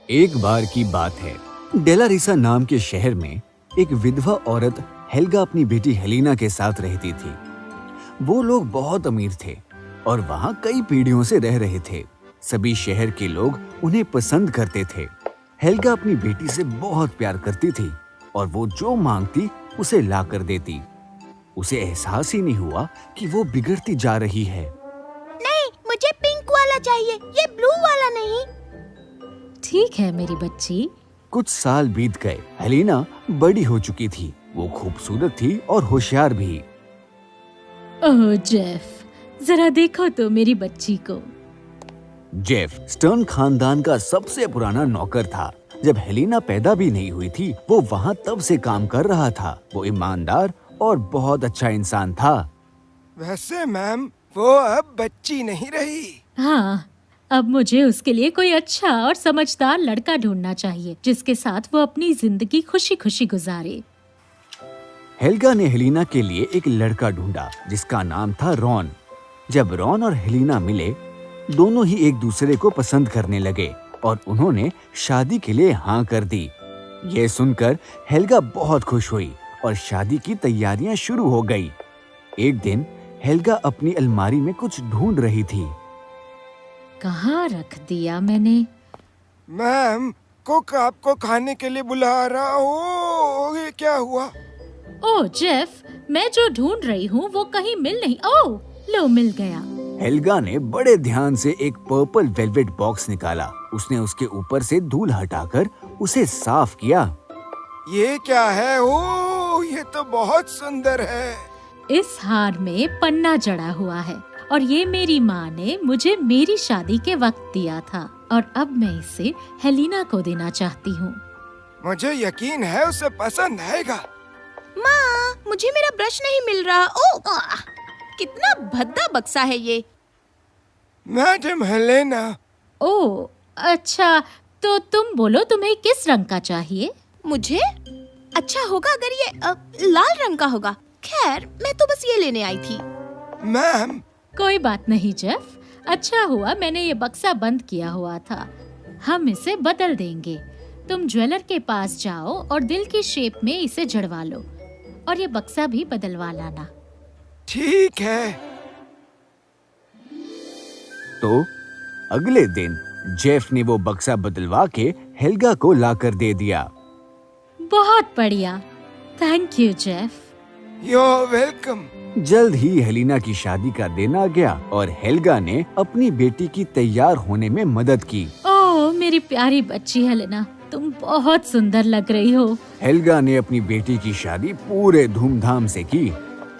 एक बार की बात है, डेलारिसा नाम के शहर में एक विधवा औरत हेल्गा अपनी बेटी हेलिना के साथ रहती थी। वो लोग बहुत अमीर थे और वहाँ कई पीढ़ियों से रह रहे थे। सभी शहर के लोग उन्हें पसंद करते थे। हेल्गा अपनी बेटी से बहुत प्यार करती थी और वो जो मांगती उसे ला कर देती। उसे एहसास ही नहीं हुआ कि वो बिगड़ती जा रही है। नहीं, मुझे पिंक वाला चाहिए, ये ब्लू वाला नहीं। ठीक है मेरी बच्ची। कुछ साल बीत गए। हेलिना बड़ी हो चुकी थी। वो खूबसूरत थी और होशियार भी। ओह जेफ, जरा देखो तो मेरी बच्ची को। जेफ स्टर्न खानदान का सबसे पुराना नौकर था। जब हेलिना पैदा भी नहीं हुई थी, वो वहाँ तब से काम कर रहा था। वो ईमानदार और बहुत अच्छा इंसान था। वैसे मैम, वो अब बच्ची नहीं रही। हाँ, अब मुझे उसके लिए कोई अच्छा और समझदार लड़का ढूंढना चाहिए जिसके साथ वो अपनी जिंदगी खुशी खुशी गुजारे। हेल्गा ने हेलिना के लिए एक लड़का ढूंढा जिसका नाम था रॉन। जब रॉन और हेलिना मिले, दोनों ही एक दूसरे को पसंद करने लगे और उन्होंने शादी के लिए हाँ कर दी। ये सुनकर हेल्गा बहुत खुश हुई और शादी की तैयारियां शुरू हो गई। एक दिन हेल्गा अपनी अलमारी में कुछ ढूंढ रही थी। कहाँ रख दिया मैंने? मैम, कुक आपको खाने के लिए बुला रहा हो। ये क्या हुआ? ओह जेफ, मैं जो ढूंढ रही हूँ वो कहीं मिल नहीं। ओह लो, मिल गया। हेल्गा ने बड़े ध्यान से एक पर्पल वेलवेट बॉक्स निकाला। उसने उसके ऊपर से धूल हटाकर उसे साफ किया। ये क्या है? ओह, ये तो बहुत सुंदर है। इस हार में पन्ना जड़ा हुआ है और ये मेरी माँ ने मुझे मेरी शादी के वक्त दिया था और अब मैं इसे हेलिना को देना चाहती हूँ। मुझे यकीन है उसे पसंद आएगा। माँ, मुझे मेरा ब्रश नहीं मिल रहा। ओह, कितना भद्दा बक्सा है ये। Madam Helena. ओह अच्छा, तो तुम बोलो तुम्हें किस रंग का चाहिए? मुझे अच्छा होगा अगर ये लाल रंग का होगा। खैर, मैं तो बस ये लेने आई थी। मैम, कोई बात नहीं जेफ, अच्छा हुआ मैंने ये बक्सा बंद किया हुआ था। हम इसे बदल देंगे। तुम ज्वेलर के पास जाओ और दिल की शेप में इसे जड़वा लो और ये बक्सा भी बदलवा लाना। ठीक है। तो अगले दिन जेफ ने वो बक्सा बदलवा के हेल्गा को लाकर दे दिया। बहुत बढ़िया, thank you Jeff. You're welcome। जल्द ही हेलिना की शादी का दिन आ गया और हेल्गा ने अपनी बेटी की तैयार होने में मदद की। ओह मेरी प्यारी बच्ची हेलेना, तुम बहुत सुंदर लग रही हो। हेल्गा ने अपनी बेटी की शादी पूरे धूमधाम से की।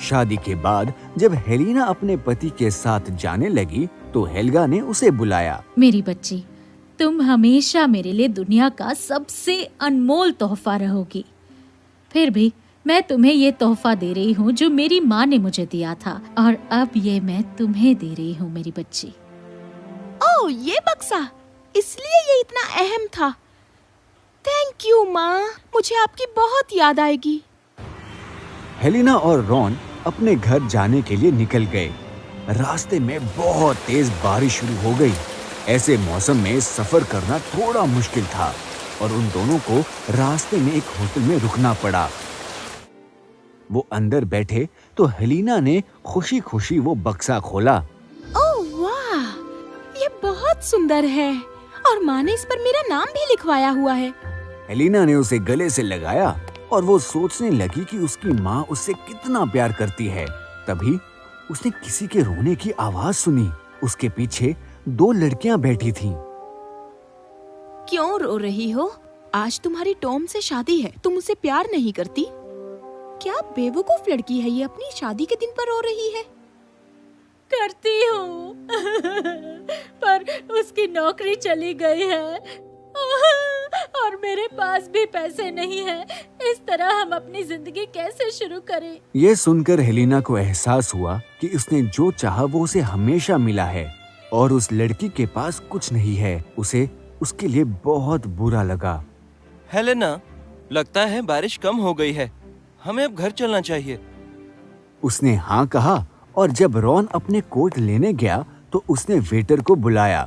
शादी के बाद जब हेलिना अपने पति के साथ जाने लगी तो हेल्गा ने उसे बुलाया। मेरी बच्ची, तुम हमेशा मेरे लिए दुनिया का सबसे अनमोल तोहफा रहोगी। फिर भी मैं तुम्हें ये तोहफा दे रही हूँ जो मेरी माँ ने मुझे दिया था और अब ये मैं तुम्हें दे रही हूँ मेरी बच्ची। ओह, ये बक्सा, इसलिए ये इतना अहम था। थैंक यू माँ, मुझे आपकी बहुत याद आएगी। हेलिना और रॉन अपने घर जाने के लिए निकल गए। रास्ते में बहुत तेज बारिश शुरू हो गई। ऐसे मौसम में सफर करना थोड़ा मुश्किल था और उन दोनों को रास्ते में एक होटल में रुकना पड़ा। वो अंदर बैठे तो हेलिना ने खुशी खुशी वो बक्सा खोला। ओह वाह, ये बहुत सुंदर है और माँ ने इस पर मेरा नाम भी लिखवाया हुआ है। हेलिना ने उसे गले से लगाया और वो सोचने लगी कि उसकी माँ उससे कितना प्यार करती है। तभी उसने किसी के रोने की आवाज सुनी। उसके पीछे दो लड़कियां बैठी थीं। क्यों रो रही हो? आज तुम्हारी टॉम से शादी है, तुम उसे प्यार नहीं करती? क्या बेवकूफ लड़की है ये, अपनी शादी के दिन पर रो रही है। करती हूँ पर उसकी नौकरी चली गई है और मेरे पास भी पैसे नहीं है। इस तरह हम अपनी जिंदगी कैसे शुरू करें? ये सुनकर हेलिना को एहसास हुआ कि उसने जो चाहा वो उसे हमेशा मिला है और उस लड़की के पास कुछ नहीं है। उसे उसके लिए बहुत बुरा लगा। हेलेना, लगता है बारिश कम हो गई है, हमें अब घर चलना चाहिए। उसने हाँ कहा और जब रॉन अपने कोट लेने गया तो उसने वेटर को बुलाया।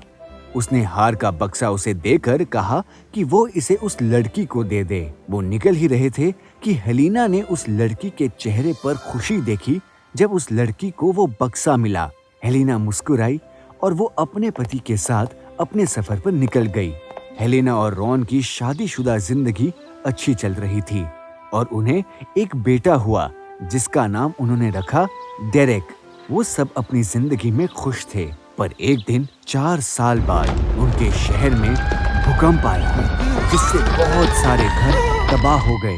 उसने हार का बक्सा उसे देकर कहा कि वो इसे उस लड़की को दे दे। वो निकल ही रहे थे कि हेलिना ने उस लड़की के चेहरे पर खुशी देखी जब उस लड़की को वो बक्सा मिला। हेलिना मुस्कुराई और वो अपने पति के साथ अपने सफर पर निकल गई। हेलिना और रॉन की शादीशुदा जिंदगी अच्छी चल रही थी और उन्हें एक बेटा हुआ जिसका नाम उन्होंने रखा डेरेक। वो सब अपनी जिंदगी में खुश थे, पर एक दिन 4 साल बाद उनके शहर में भूकंप आया जिससे बहुत सारे घर तबाह हो गए।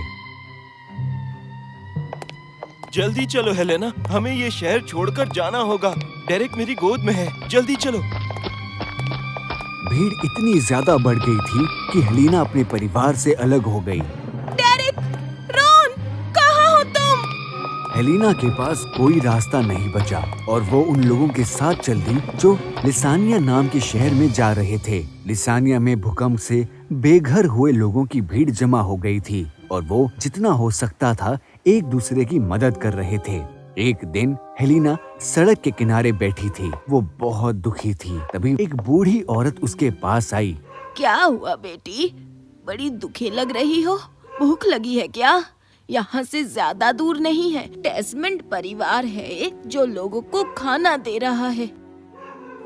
जल्दी चलो हेलेना, हमें ये शहर छोड़कर जाना होगा। डेरेक मेरी गोद में है, जल्दी चलो। भीड़ इतनी ज्यादा बढ़ गई थी कि हेलिना अपने परिवार से अलग हो गई। डेरेक, रॉन, कहाँ हो तुम? हेलिना के पास कोई रास्ता नहीं बचा और वो उन लोगों के साथ चल दी जो लिसानिया नाम के शहर में जा रहे थे। लिसानिया में भूकंप से बेघर हुए लोगों की भीड़ जमा हो गई थी और वो जितना हो सकता था एक दूसरे की मदद कर रहे थे। एक दिन हेलिना सड़क के किनारे बैठी थी। वो बहुत दुखी थी। तभी एक बूढ़ी औरत उसके पास आई। क्या हुआ बेटी? बड़ी दुखी लग रही हो। भूख लगी है क्या? यहाँ से ज्यादा दूर नहीं है। डेस्मंड परिवार है जो लोगों को खाना दे रहा है।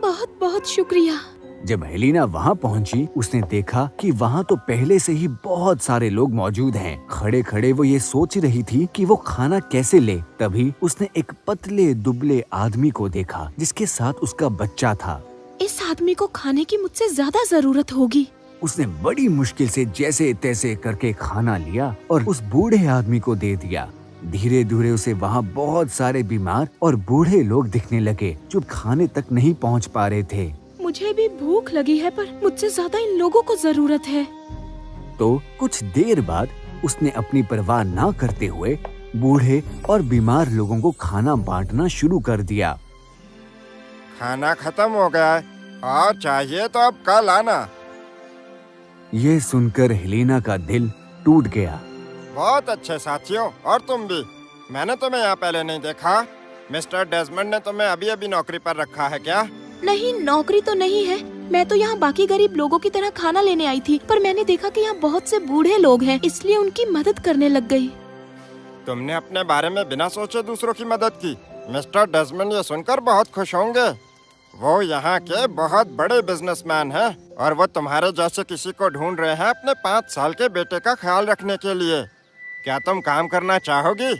बहुत बहुत शुक्रिया। जब हेलिना वहाँ पहुँची, उसने देखा कि वहाँ तो पहले से ही बहुत सारे लोग मौजूद हैं। खड़े खड़े वो ये सोच रही थी कि वो खाना कैसे ले। तभी उसने एक पतले दुबले आदमी को देखा जिसके साथ उसका बच्चा था। इस आदमी को खाने की मुझसे ज्यादा जरूरत होगी। उसने बड़ी मुश्किल से जैसे तैसे करके खाना लिया और उस बूढ़े आदमी को दे दिया। धीरे धीरे उसे वहाँ बहुत सारे बीमार और बूढ़े लोग दिखने लगे जो खाने तक नहीं पहुँच पा रहे थे। मुझे भी भूख लगी है, पर मुझसे ज्यादा इन लोगों को जरूरत है। तो कुछ देर बाद उसने अपनी परवाह ना करते हुए बूढ़े और बीमार लोगों को खाना बांटना शुरू कर दिया। खाना खत्म हो गया है और चाहिए तो अब कल आना। ये सुनकर हेलिना का दिल टूट गया। बहुत अच्छे साथियों, और तुम भी। मैंने तुम्हें यहाँ पहले नहीं देखा। मिस्टर डेस्मंड ने तुम्हें अभी अभी नौकरी पर रखा है क्या? नहीं, नौकरी तो नहीं है। मैं तो यहाँ बाकी गरीब लोगों की तरह खाना लेने आई थी, पर मैंने देखा कि यहाँ बहुत से बूढ़े लोग हैं, इसलिए उनकी मदद करने लग गई। तुमने अपने बारे में बिना सोचे दूसरों की मदद की। मिस्टर डेस्मंड ये सुनकर बहुत खुश होंगे। वो यहाँ के बहुत बड़े बिजनेसमैन हैं और वो तुम्हारे जैसे किसी को ढूंढ रहे हैं अपने 5 साल के बेटे का ख्याल रखने के लिए। क्या तुम काम करना चाहोगी?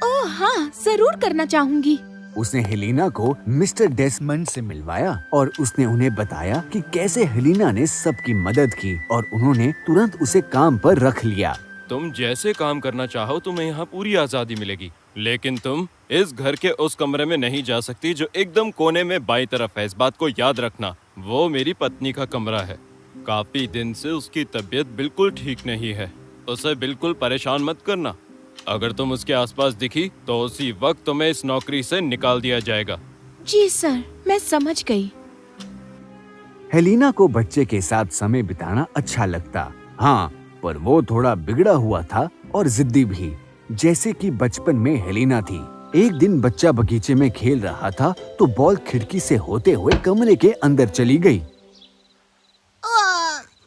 ओह हाँ, जरूर करना चाहूँगी। उसने हेलिना को मिस्टर डेस्मंड से मिलवाया और उसने उन्हें बताया कि कैसे हेलिना ने सबकी मदद की और उन्होंने तुरंत उसे काम पर रख लिया। तुम जैसे काम करना चाहो तुम्हें यहाँ पूरी आजादी मिलेगी, लेकिन तुम इस घर के उस कमरे में नहीं जा सकती जो एकदम कोने में बाईं तरफ है। इस बात को याद रखना। वो मेरी पत्नी का कमरा है। काफी दिन से उसकी तबीयत बिल्कुल ठीक नहीं है। उसे बिल्कुल परेशान मत करना। अगर तुम उसके आसपास दिखी तो उसी वक्त तुम्हें इस नौकरी से निकाल दिया जाएगा। जी सर, मैं समझ गई। हेलिना को बच्चे के साथ समय बिताना अच्छा लगता। हाँ, पर वो थोड़ा बिगड़ा हुआ था और जिद्दी भी, जैसे कि बचपन में हेलिना थी। एक दिन बच्चा बगीचे में खेल रहा था तो बॉल खिड़की से होते हुए कमरे के अंदर चली गई।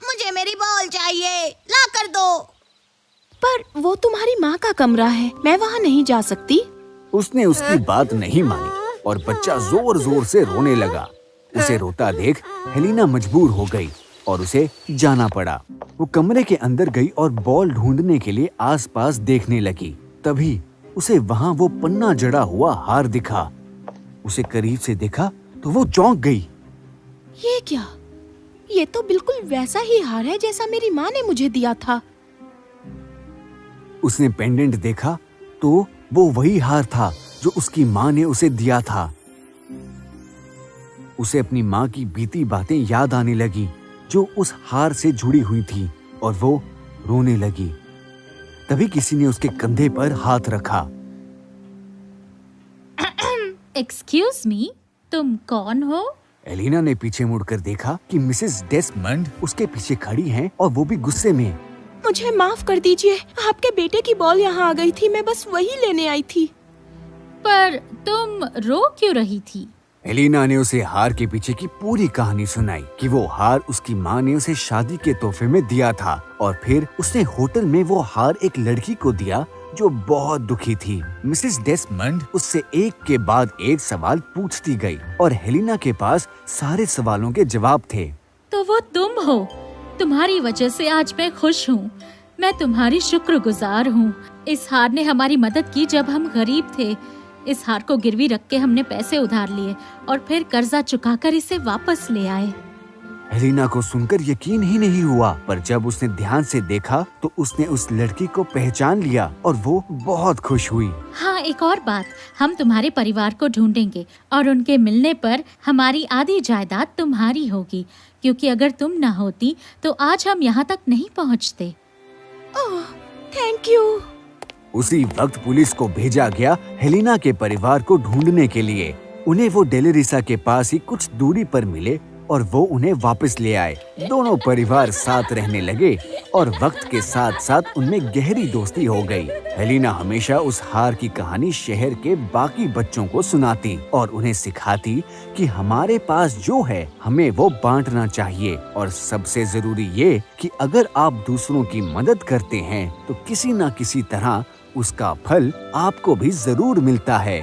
मुझे मेरी बॉल चाहिए, ला कर दो। पर वो तुम्हारी माँ का कमरा है, मैं वहाँ नहीं जा सकती। उसने उसकी बात नहीं मानी और बच्चा जोर जोर से रोने लगा। उसे रोता देख हेलिना मजबूर हो गई और उसे जाना पड़ा। वो कमरे के अंदर गई और बॉल ढूंढने के लिए आसपास देखने लगी। तभी उसे वहाँ वो पन्ना जड़ा हुआ हार दिखा। उसे करीब से देखा तो वो चौंक गई। ये क्या? ये तो बिल्कुल वैसा ही हार है जैसा मेरी माँ ने मुझे दिया था। उसने पेंडेंट देखा तो वो वही हार था जो उसकी माँ ने उसे दिया था। उसे अपनी माँ की बीती बातें याद आने लगी जो उस हार से जुड़ी हुई थी और वो रोने लगी। तभी किसी ने उसके कंधे पर हाथ रखा। एक्सक्यूज मी, तुम कौन हो? एलिना ने पीछे मुड़कर देखा कि मिसेस डेस्मंड उसके पीछे खड़ी हैं और वो भी गुस्से में। मुझे माफ कर दीजिए, आपके बेटे की बॉल यहाँ आ गई थी, मैं बस वही लेने आई थी। पर तुम रो क्यों रही थी? हेलिना ने उसे हार के पीछे की पूरी कहानी सुनाई कि वो हार उसकी माँ ने उसे शादी के तोहफे में दिया था और फिर उसने होटल में वो हार एक लड़की को दिया जो बहुत दुखी थी। मिसेस डेसमंड उससे एक के बाद एक सवाल पूछती गई और हेलिना के पास सारे सवालों के जवाब थे। तो वो तुम हो। तुम्हारी वजह से आज मैं खुश हूँ। मैं तुम्हारी शुक्रगुजार हूँ। इस हार ने हमारी मदद की जब हम गरीब थे। इस हार को गिरवी रख के हमने पैसे उधार लिए और फिर कर्जा चुकाकर इसे वापस ले आए। हेलिना को सुनकर यकीन ही नहीं हुआ, पर जब उसने ध्यान से देखा तो उसने उस लड़की को पहचान लिया और वो बहुत खुश हुई। हाँ, एक और बात, हम तुम्हारे परिवार को ढूंढेंगे और उनके मिलने पर हमारी आधी जायदाद तुम्हारी होगी, क्योंकि अगर तुम न होती तो आज हम यहाँ तक नहीं पहुँचते। ओह, थैंक यू। उसी वक्त पुलिस को भेजा गया हेलिना के परिवार को ढूंढने के लिए। उन्हें वो डेलेरिसा के पास ही कुछ दूरी पर मिले और वो उन्हें वापस ले आए। दोनों परिवार साथ रहने लगे और वक्त के साथ साथ उनमें गहरी दोस्ती हो गई। हेलिना हमेशा उस हार की कहानी शहर के बाकी बच्चों को सुनाती और उन्हें सिखाती कि हमारे पास जो है हमें वो बांटना चाहिए, और सबसे जरूरी ये कि अगर आप दूसरों की मदद करते हैं तो किसी न किसी तरह उसका फल आपको भी जरूर मिलता है।